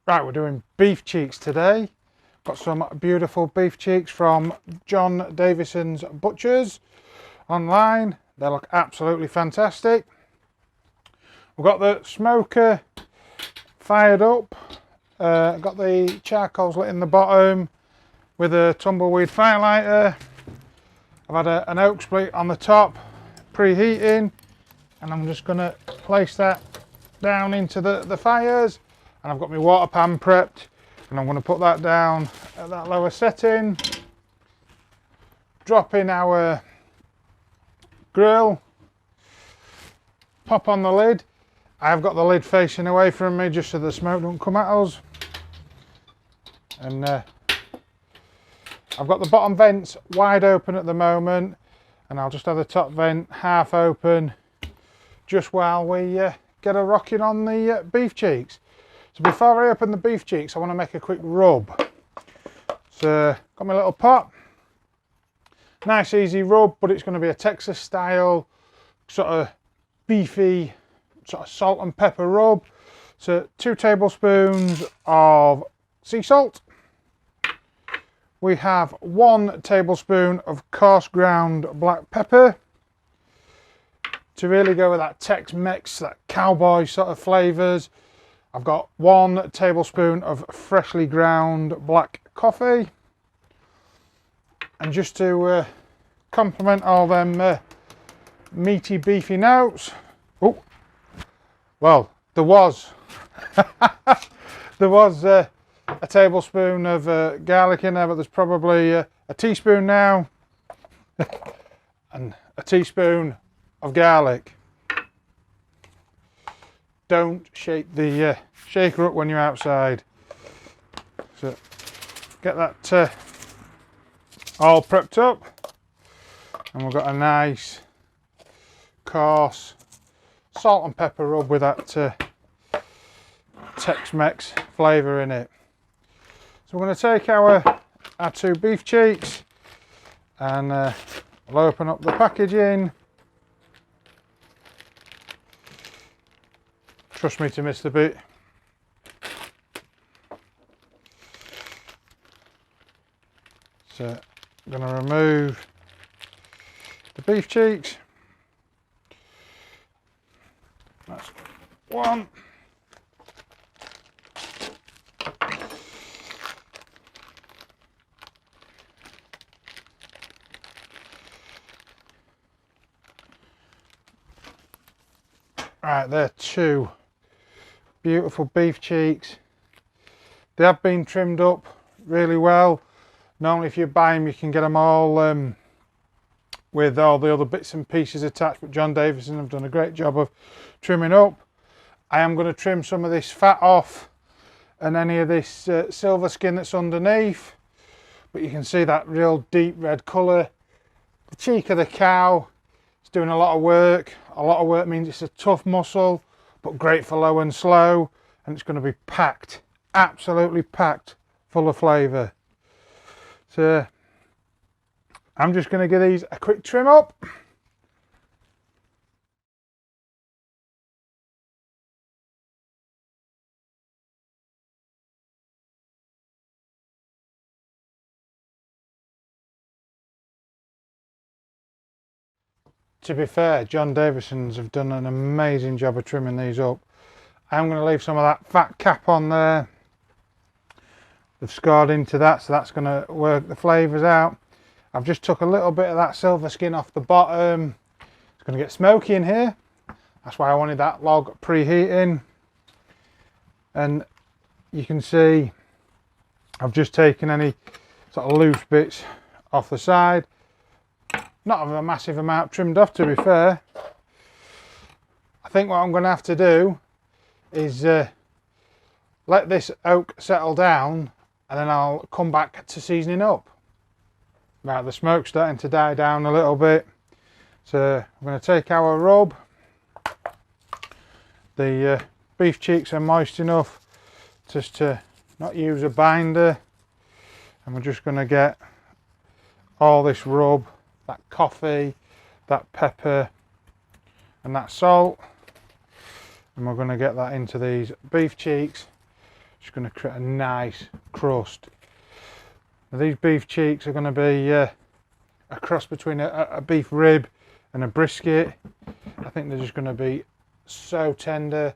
Right, we're doing beef cheeks today. Got some beautiful beef cheeks from John Davison's Butchers online. They look absolutely fantastic. We've got the smoker fired up. Got the charcoals lit in the bottom with a tumbleweed firelighter. I've had an oak split on the top, preheating, and I'm just going to place that down into the fires. And I've got my water pan prepped, and I'm going to put that down at that lower setting. Drop in our grill, pop on the lid. I've got the lid facing away from me just so the smoke don't come at us. And I've got the bottom vents wide open at the moment, and I'll just have the top vent half open just while we get a rocking on the beef cheeks. So before I open the beef cheeks, I want to make a quick rub. So got my little pot, nice easy rub, but it's going to be a Texas style sort of beefy sort of salt and pepper rub. So 2 tablespoons of sea salt. We have 1 tablespoon of coarse ground black pepper to really go with that Tex-Mex, that cowboy sort of flavours. I've got 1 tablespoon of freshly ground black coffee, and just to complement all them meaty beefy notes, oh, well, there was a tablespoon of garlic in there, but there's probably a teaspoon now and a teaspoon of garlic. Don't shake the shaker up when you're outside. So get that all prepped up, and we've got a nice coarse salt and pepper rub with that Tex-Mex flavour in it. So we're going to take our 2 beef cheeks, and we'll open up the packaging. Trust me to miss the bit. So I'm going to remove the beef cheeks. That's 1. Right, they're 2 beautiful beef cheeks. They have been trimmed up really well. Normally if you buy them you can get them all with all the other bits and pieces attached, but John Davison have done a great job of trimming up. I am going to trim some of this fat off and any of this silver skin that's underneath, but you can see that real deep red colour. The cheek of the cow is doing a lot of work. A lot of work means it's a tough muscle, but great for low and slow, and it's going to be packed, absolutely packed full of flavour. So I'm just going to give these a quick trim up. To be fair, John Davison's have done an amazing job of trimming these up. I'm going to leave some of that fat cap on there. They've scored into that, so that's going to work the flavours out. I've just took a little bit of that silver skin off the bottom. It's going to get smoky in here. That's why I wanted that log preheating. And you can see I've just taken any sort of loose bits off the side. Not of a massive amount trimmed off, to be fair. I think what I'm going to have to do is let this oak settle down, and then I'll come back to seasoning up. Right, the smoke's starting to die down a little bit, so I'm going to take our rub. The beef cheeks are moist enough just to not use a binder, and we're just going to get all this rub, that coffee, that pepper and that salt, and we're going to get that into these beef cheeks Just going to create a nice crust. Now these beef cheeks are going to be a cross between a beef rib and a brisket. I think they're just going to be so tender,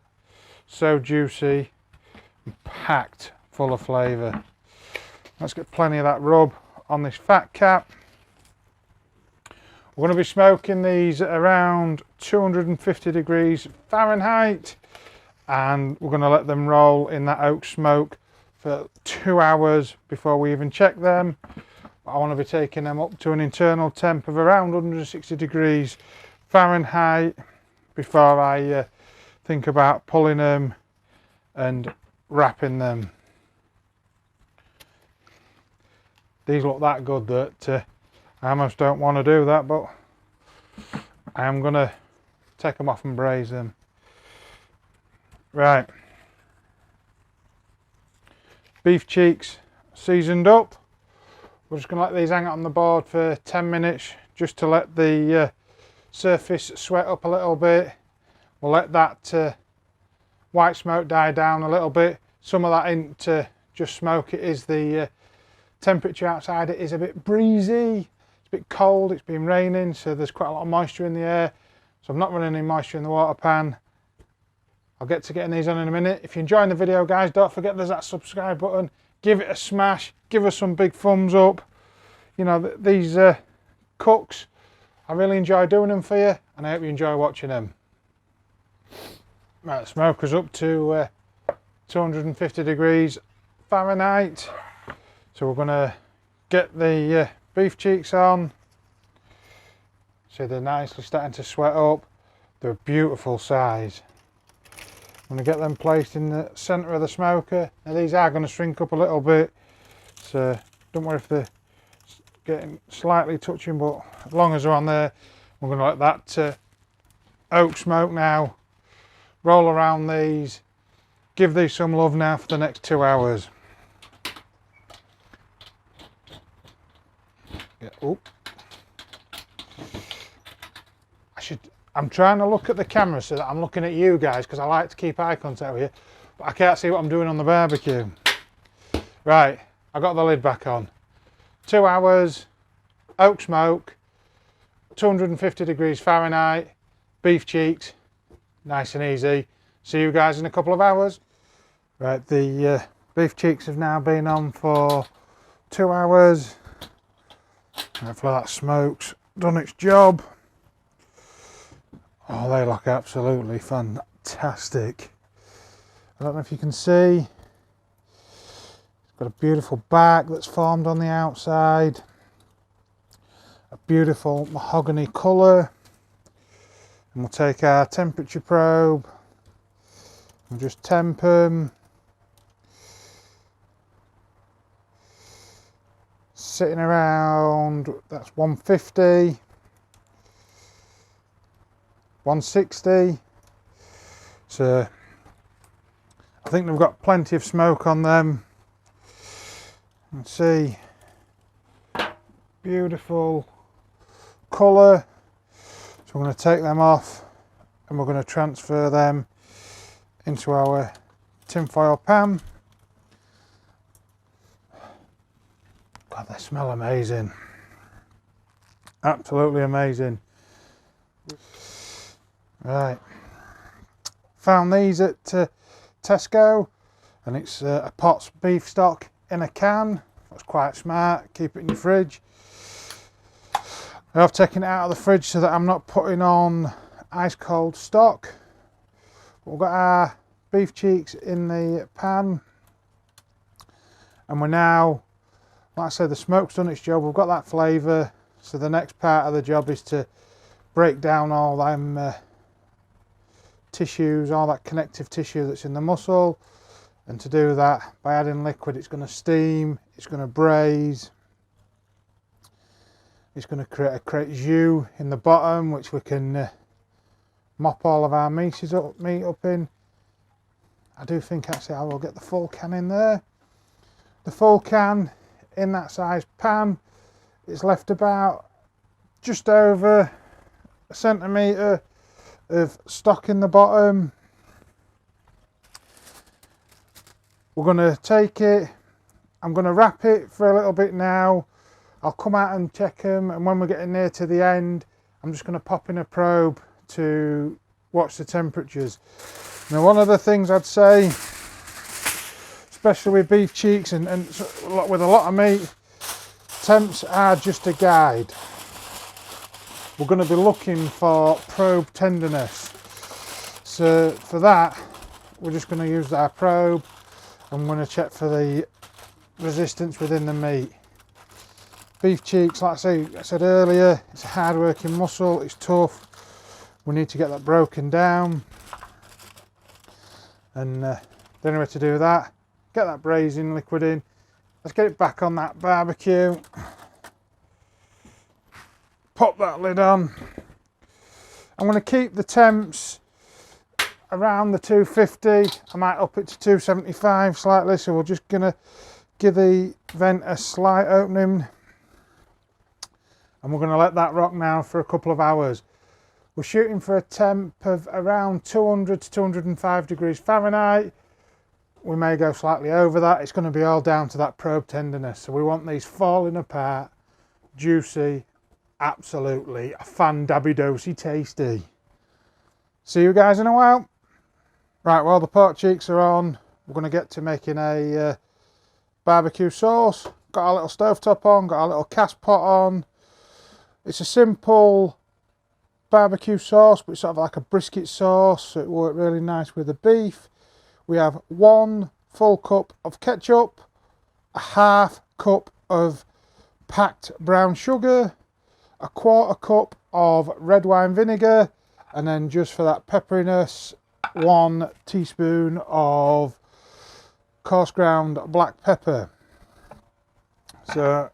so juicy, and packed full of flavour. Let's get plenty of that rub on this fat cap. We're going to be smoking these at around 250 degrees Fahrenheit, and we're going to let them roll in that oak smoke for 2 hours before we even check them. I want to be taking them up to an internal temp of around 160 degrees Fahrenheit before I think about pulling them and wrapping them. These look that good that I almost don't want to do that, but I am going to take them off and braise them. Right. Beef cheeks seasoned up. We're just going to let these hang out on the board for 10 minutes just to let the surface sweat up a little bit. We'll let that white smoke die down a little bit. Some of that isn't just smoke, it is the temperature outside. It is a bit breezy, it's a bit cold, it's been raining, so there's quite a lot of moisture in the air. So I'm not running any moisture in the water pan. I'll get to getting these on in a minute. If you're enjoying the video, guys, don't forget there's that subscribe button. Give it a smash. Give us some big thumbs up. You know, these cooks, I really enjoy doing them for you, and I hope you enjoy watching them. Right, the smoker's up to 250 degrees Fahrenheit. So we're going to get the beef cheeks on. See, they're nicely starting to sweat up. They're a beautiful size. I'm going to get them placed in the centre of the smoker. Now these are going to shrink up a little bit, so don't worry if they're getting slightly touching, but as long as they're on there, we're going to let that oak smoke now roll around these. Give these some love now for the next 2 hours. Oh. I'm trying to look at the camera so that I'm looking at you guys, because I like to keep eye contact with you, but I can't see what I'm doing on the barbecue. Right, I got the lid back on. 2 hours, oak smoke, 250 degrees Fahrenheit, beef cheeks, nice and easy. See you guys in a couple of hours. Right, the beef cheeks have now been on for 2 hours. Hopefully that smoke's done its job. Oh, they look absolutely fantastic. I don't know if you can see. It's got a beautiful back that's formed on the outside. A beautiful mahogany colour. And we'll take our temperature probe and just temp them. Sitting around, that's 150. 160. So I think they've got plenty of smoke on them. You can see beautiful colour. So I'm going to take them off and we're going to transfer them into our tinfoil pan. God, they smell amazing. Absolutely amazing. Right, found these at Tesco, and it's a Potts beef stock in a can. That's quite smart, keep it in your fridge. I've taken it out of the fridge so that I'm not putting on ice cold stock. We've got our beef cheeks in the pan, and we're now, like I said, the smoke's done its job. We've got that flavour, so the next part of the job is to break down all them tissues, all that connective tissue that's in the muscle. And to do that, by adding liquid, it's going to steam, it's going to braise, it's going to create a jus in the bottom, which we can mop all of our meat up in. I do think actually I will get the full can in there. The full can in that size pan, it's left about just over a centimetre of stock in the bottom. We're going to take it, I'm going to wrap it for a little bit now. I'll come out and check them, and when we're getting near to the end, I'm just going to pop in a probe to watch the temperatures. Now, one of the things I'd say, especially with beef cheeks and with a lot of meat, temps are just a guide. We're going to be looking for probe tenderness. So for that, we're just going to use our probe. I'm going to check for the resistance within the meat. Beef cheeks, like I said earlier, it's a hard working muscle, it's tough. We need to get that broken down. And the only way to do that, get that braising liquid in. Let's get it back on that barbecue. Pop that lid on. I'm going to keep the temps around the 250. I might up it to 275 slightly, so we're just going to give the vent a slight opening. And we're going to let that rock now for a couple of hours. We're shooting for a temp of around 200 to 205 degrees Fahrenheit. We may go slightly over that. It's going to be all down to that probe tenderness. So we want these falling apart, juicy, absolutely fan-dabby-dosey tasty. See you guys in a while. Right, while the pork cheeks are on, we're going to get to making a barbecue sauce. Got our little stovetop on, got our little cast pot on. It's a simple barbecue sauce, but it's sort of like a brisket sauce, so it worked really nice with the beef. We have 1 full cup of ketchup, a half cup of packed brown sugar, a 1/4 cup of red wine vinegar, and then just for that pepperiness, 1 teaspoon of coarse ground black pepper. So,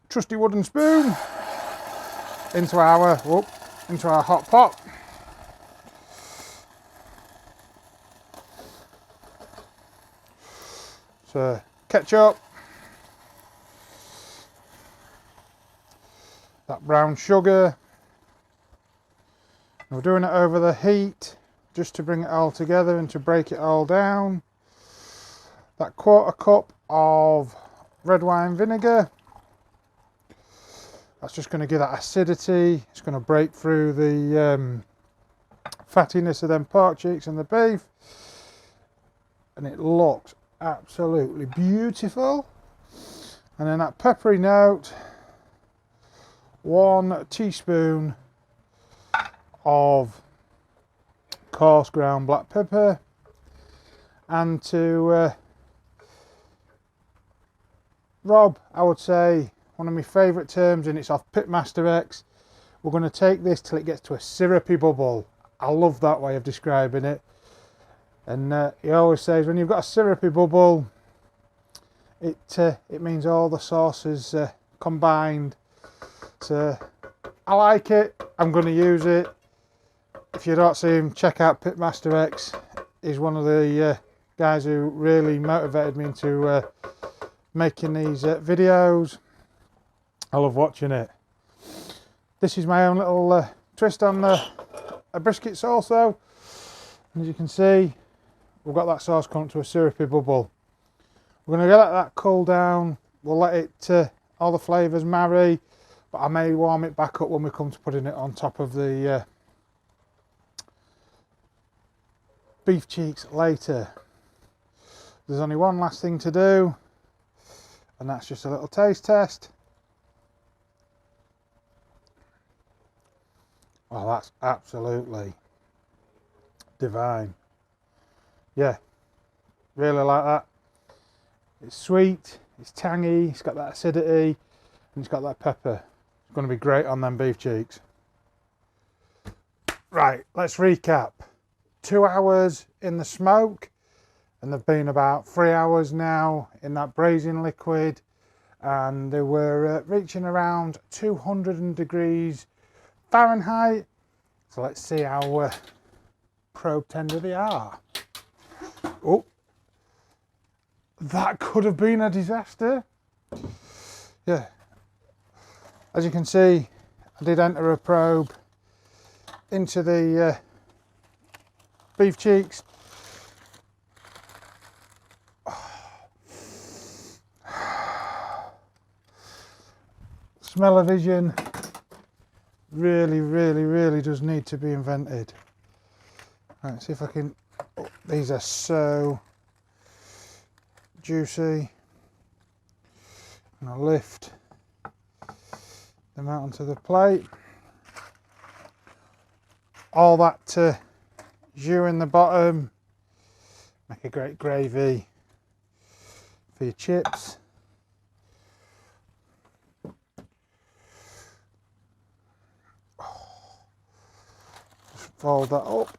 trusty wooden spoon into our hot pot. So ketchup, that brown sugar. We're doing it over the heat just to bring it all together and to break it all down. That 1/4 cup of red wine vinegar. That's just going to give that acidity. It's going to break through the fattiness of them pork cheeks and the beef. And it looks absolutely beautiful. And then that peppery note, 1 teaspoon of coarse ground black pepper. And to Rob, I would say, one of my favourite terms, and it's off Pitmaster X, we're going to take this till it gets to a syrupy bubble. I love that way of describing it. And he always says when you've got a syrupy bubble, it means all the sauce is combined. So I like it, I'm going to use it. If you don't see him, check out Pitmaster X. He's one of the guys who really motivated me into making these videos. I love watching it. This is my own little twist on a brisket sauce though. As you can see, we've got that sauce come to a syrupy bubble. We're going to let that cool down. We'll let it, all the flavours marry, but I may warm it back up when we come to putting it on top of the beef cheeks later. There's only one last thing to do, and that's just a little taste test. Oh, that's absolutely divine. Yeah, really like that. It's sweet, it's tangy, it's got that acidity, and it's got that pepper. It's going to be great on them beef cheeks. Right, let's recap. 2 hours in the smoke, and they've been about 3 hours now in that braising liquid, and they were reaching around 200 degrees Fahrenheit. So let's see how probe tender they are. Oh, that could have been a disaster. Yeah, as you can see, I did enter a probe into the beef cheeks. Oh, smell-o-vision really, really, really does need to be invented. Right, see if I can. Oh, these are so juicy. And I'll lift them out onto the plate. All that jus in the bottom, make a great gravy for your chips. Just fold that up.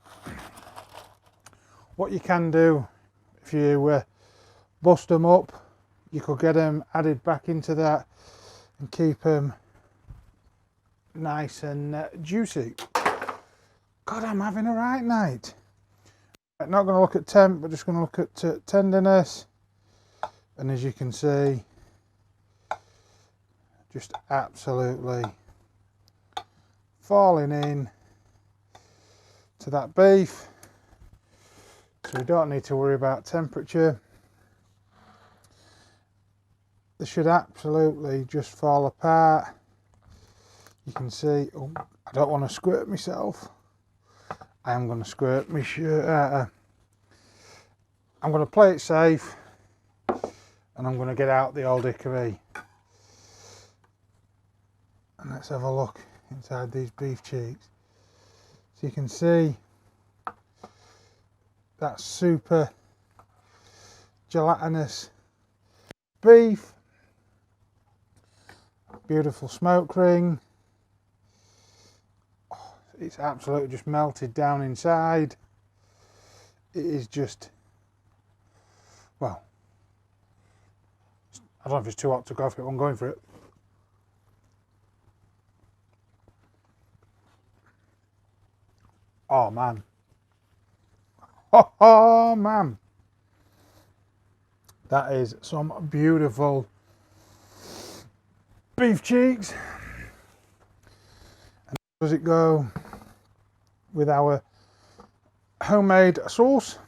What you can do, if you bust them up, you could get them added back into that and keep them nice and juicy. God, I'm having a right night. I'm not going to look at temp, but just going to look at tenderness. And as you can see, just absolutely falling in to that beef. So we don't need to worry about temperature. They should absolutely just fall apart. You can see, oh, I don't want to squirt myself. I am going to squirt my shirt. I'm going to play it safe, and I'm going to get out the old hickory. And let's have a look inside these beef cheeks. So you can see that super gelatinous beef. Beautiful smoke ring. Oh, it's absolutely just melted down inside. It is just, well, I don't know if it's too hot to go for it. I'm going for it. Oh man. Oh man. That is some beautiful beef cheeks. And does it go with our homemade sauce?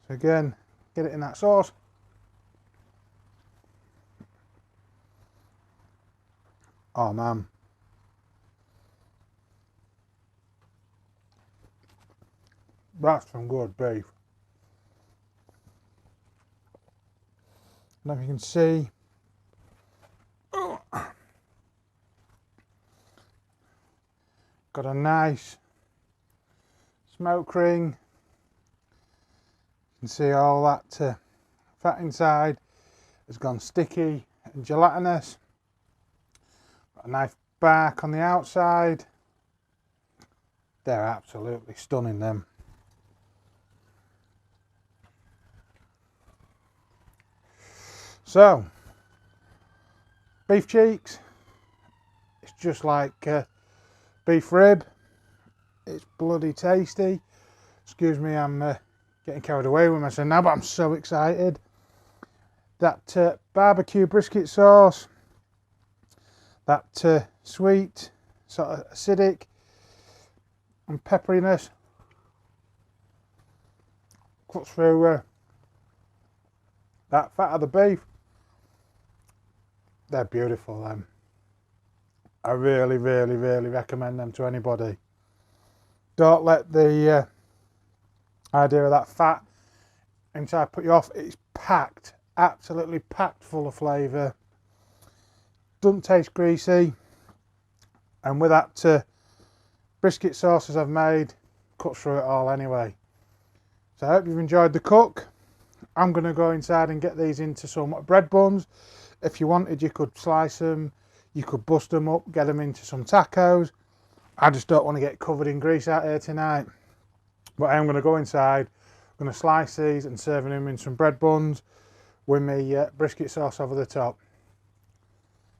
So again, get it in that sauce. Oh man. That's some good beef. Now if you can see, got a nice smoke ring. You can see all that fat inside has gone sticky and gelatinous. Got a nice bark on the outside. They're absolutely stunning, them. So, beef cheeks, it's just like beef rib. It's bloody tasty. Excuse me, I'm getting carried away with myself now, but I'm so excited. That barbecue brisket sauce, that sweet, sort of acidic and pepperiness cuts through that fat of the beef. They're beautiful, them. I really, really, really recommend them to anybody. Don't let the idea of that fat inside put you off. It's packed, absolutely packed full of flavour. Doesn't taste greasy. And with that brisket sauces I've made, cuts through it all anyway. So I hope you've enjoyed the cook. I'm going to go inside and get these into some bread buns. If you wanted, you could slice them, you could bust them up, get them into some tacos. I just don't want to get covered in grease out here tonight. But I am going to go inside, I'm going to slice these and serve them in some bread buns with my brisket sauce over the top.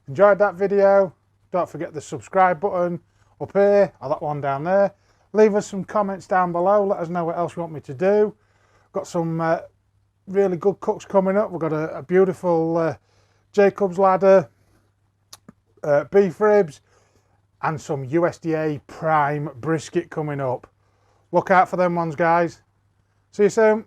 Enjoyed that video? Don't forget the subscribe button up here, or that one down there. Leave us some comments down below, let us know what else you want me to do. Got some really good cooks coming up. We've got a beautiful Jacob's ladder, beef ribs, and some USDA prime brisket coming up. Look out for them ones, guys. See you soon.